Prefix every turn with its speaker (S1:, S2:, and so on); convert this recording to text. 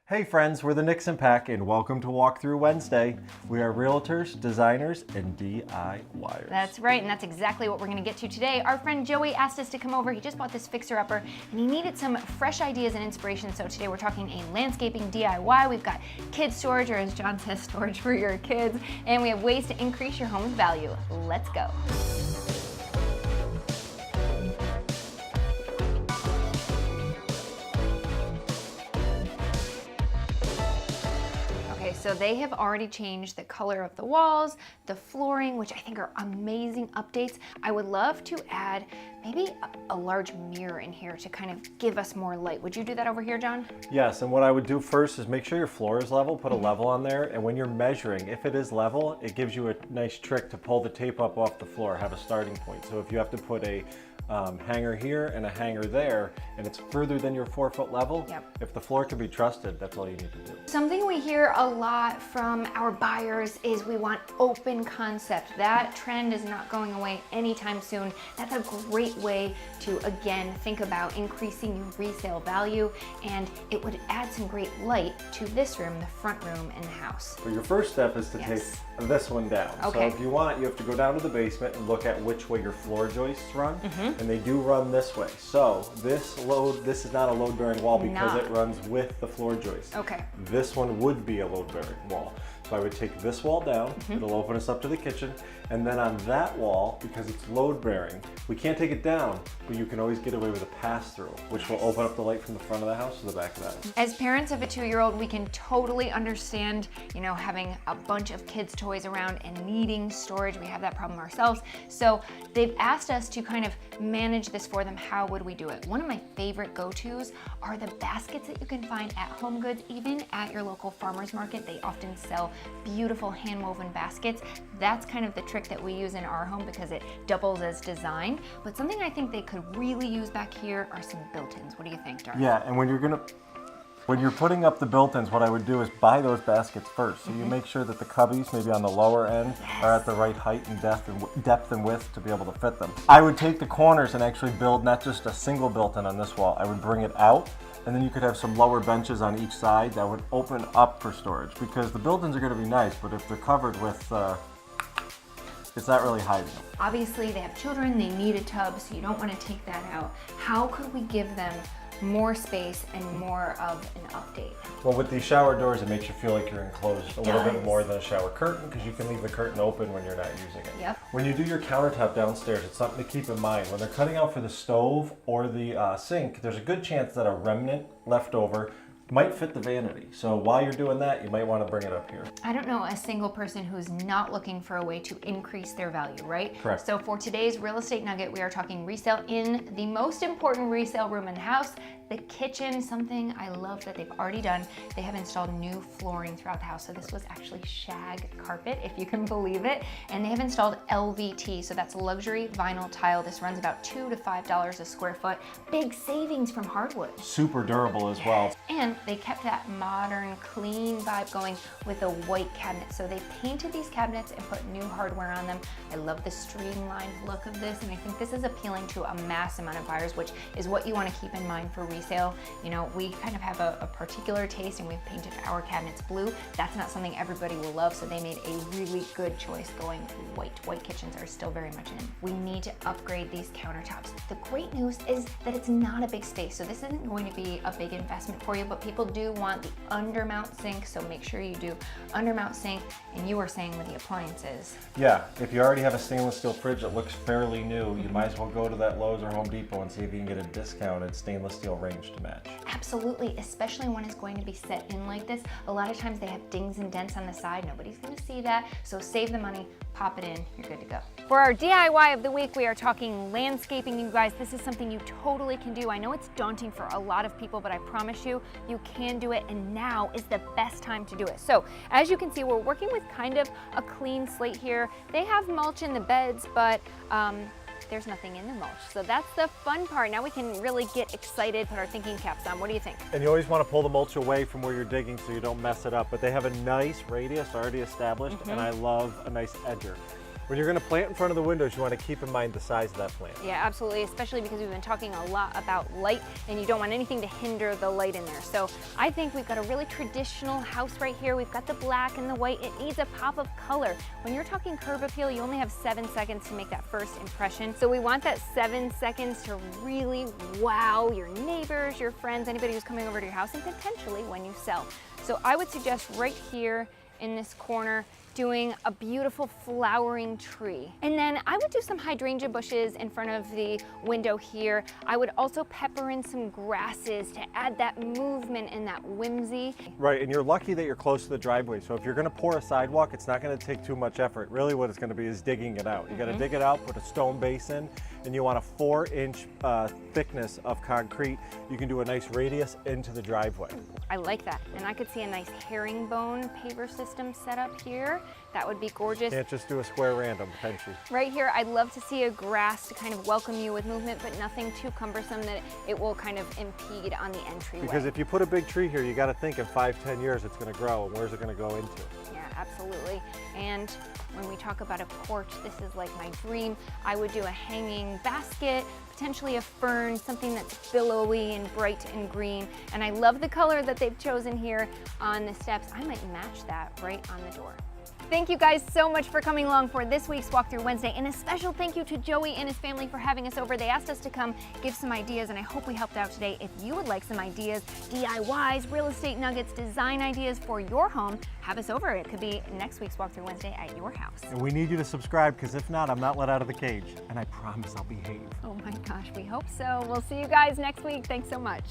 S1: Hey friends, we're the Nixon Pack and welcome to Walkthrough Wednesday. We are realtors, designers, and DIYers.
S2: That's right, and that's exactly what we're going to get to today. Our friend Joey asked us to come over. He just bought this fixer-upper and he needed some fresh ideas and inspiration. So today we're talking a landscaping DIY. We've got kids storage, or as John says, storage for your kids. And we have ways to increase your home's value. Let's go. So they have already changed the color of the walls, the flooring, which I think are amazing updates. I would love to add maybe a large mirror in here to kind of give us more light. Would you do that over here, John?
S1: Yes, and what I would do first is make sure your floor is level, put a level on there, and when you're measuring, if it is level, it gives you a nice trick to pull the tape up off the floor, have a starting point. So if you have to put a hanger here and a hanger there, and it's further than your 4-foot level, if the floor can be trusted, that's all you need to do.
S2: Something we hear a lot from our buyers is we want open concept. That trend is not going away anytime soon. That's a great way to, again, think about increasing your resale value, and it would add some great light to this room, the front room in the house.
S1: So your first step is to take this one down.
S2: Okay.
S1: So if you want, you have to go down to the basement and look at which way your floor joists run, and they do run this way. So this is not a load-bearing wall because it runs with the floor joist.
S2: Okay.
S1: This one would be a load-bearing wall. So I would take this wall down, it'll open us up to the kitchen, and then on that wall, because it's load-bearing, we can't take it down, but you can always get away with a pass-through, which will open up the light from the front of the house to the back of the house.
S2: As parents of a 2-year-old, we can totally understand, having a bunch of kids' toys around and needing storage. We have that problem ourselves. So they've asked us to kind of manage this for them. How would we do it? One of my favorite go-tos are the baskets that you can find at Home Goods, even at your local farmer's market. They often sell beautiful hand-woven baskets. That's kind of the trick that we use in our home because it doubles as design. But something I think they could really use back here are some built-ins. What do you think, Dark?
S1: Yeah, and when you're putting up the built-ins, what I would do is buy those baskets first. So you make sure that the cubbies, maybe on the lower end, are at the right height and depth and width to be able to fit them. I would take the corners and actually build not just a single built-in on this wall. I would bring it out, and then you could have some lower benches on each side that would open up for storage, because the built-ins are going to be nice, but if they're covered with it's not really hiding them.
S2: Obviously, they have children, they need a tub, so you don't want to take that out. How could we give them more space and more of an update?
S1: Well, with these shower doors, it makes you feel like you're enclosed a little bit more than a shower curtain, because you can leave the curtain open when you're not using it.
S2: Yep.
S1: When you do your countertop downstairs, it's something to keep in mind. When they're cutting out for the stove or the sink, there's a good chance that a remnant left over might fit the vanity. So while you're doing that, you might want to bring it up here.
S2: I don't know a single person who's not looking for a way to increase their value, right?
S1: Correct.
S2: So for today's Real Estate Nugget, we are talking resale in the most important resale room in the house, the kitchen. Something I love that they've already done. They have installed new flooring throughout the house. So this was actually shag carpet, if you can believe it. And they have installed LVT, so that's luxury vinyl tile. This runs about $2 to $5 a square foot. Big savings from hardwood.
S1: Super durable as well.
S2: And they kept that modern, clean vibe going with a white cabinet. So they painted these cabinets and put new hardware on them. I love the streamlined look of this, and I think this is appealing to a mass amount of buyers, which is what you want to keep in mind for resale. We kind of have a particular taste, and we've painted our cabinets blue. That's not something everybody will love, so they made a really good choice going white. White kitchens are still very much in. We need to upgrade these countertops. The great news is that it's not a big space, so this isn't going to be a big investment for you, but people do want the undermount sink, so make sure you do undermount sink. And you were saying with the appliances.
S1: Yeah, if you already have a stainless steel fridge that looks fairly new, you might as well go to that Lowe's or Home Depot and see if you can get a discounted stainless steel range to match.
S2: Absolutely, especially when it's going to be set in like this. A lot of times they have dings and dents on the side. Nobody's gonna see that, so save the money, pop it in, you're good to go. For our DIY of the week, we are talking landscaping, you guys. This is something you totally can do. I know it's daunting for a lot of people, but I promise you, you can do it, and now is the best time to do it. So, as you can see, we're working with kind of a clean slate here. They have mulch in the beds, but there's nothing in the mulch. So that's the fun part. Now we can really get excited, put our thinking caps on. What do you think?
S1: And you always want to pull the mulch away from where you're digging so you don't mess it up, but they have a nice radius already established, and I love a nice edger. When you're going to plant in front of the windows, you want to keep in mind the size of that plant.
S2: Yeah, absolutely, especially because we've been talking a lot about light and you don't want anything to hinder the light in there. So I think we've got a really traditional house right here. We've got the black and the white. It needs a pop of color. When you're talking curb appeal, you only have 7 seconds to make that first impression. So we want that 7 seconds to really wow your neighbors, your friends, anybody who's coming over to your house, and potentially when you sell. So I would suggest right here in this corner doing a beautiful flowering tree. And then I would do some hydrangea bushes in front of the window here. I would also pepper in some grasses to add that movement and that whimsy.
S1: Right, and you're lucky that you're close to the driveway. So if you're going to pour a sidewalk, it's not going to take too much effort. Really what it's going to be is digging it out. You got to dig it out, put a stone base in, and you want a 4-inch thickness of concrete. You can do a nice radius into the driveway.
S2: I like that. And I could see a nice herringbone paver system set up here. That would be gorgeous.
S1: Can't just do a square random, potentially.
S2: Right here, I'd love to see a grass to kind of welcome you with movement, but nothing too cumbersome that it will kind of impede on the entryway.
S1: Because if you put a big tree here, you got to think in 5-10 years it's going to grow, and where's it going to go into?
S2: Yeah, absolutely. And when we talk about a porch, this is like my dream. I would do a hanging basket, potentially a fern, something that's billowy and bright and green. And I love the color that they've chosen here on the steps. I might match that right on the door. Thank you guys so much for coming along for this week's Walkthrough Wednesday, and a special thank you to Joey and his family for having us over. They asked us to come give some ideas, and I hope we helped out today. If you would like some ideas, DIYs, real estate nuggets, design ideas for your home, have us over. It could be next week's Walkthrough Wednesday at your house.
S1: And we need you to subscribe, because if not, I'm not let out of the cage. And I promise I'll behave.
S2: Oh my gosh, we hope so. We'll see you guys next week. Thanks so much.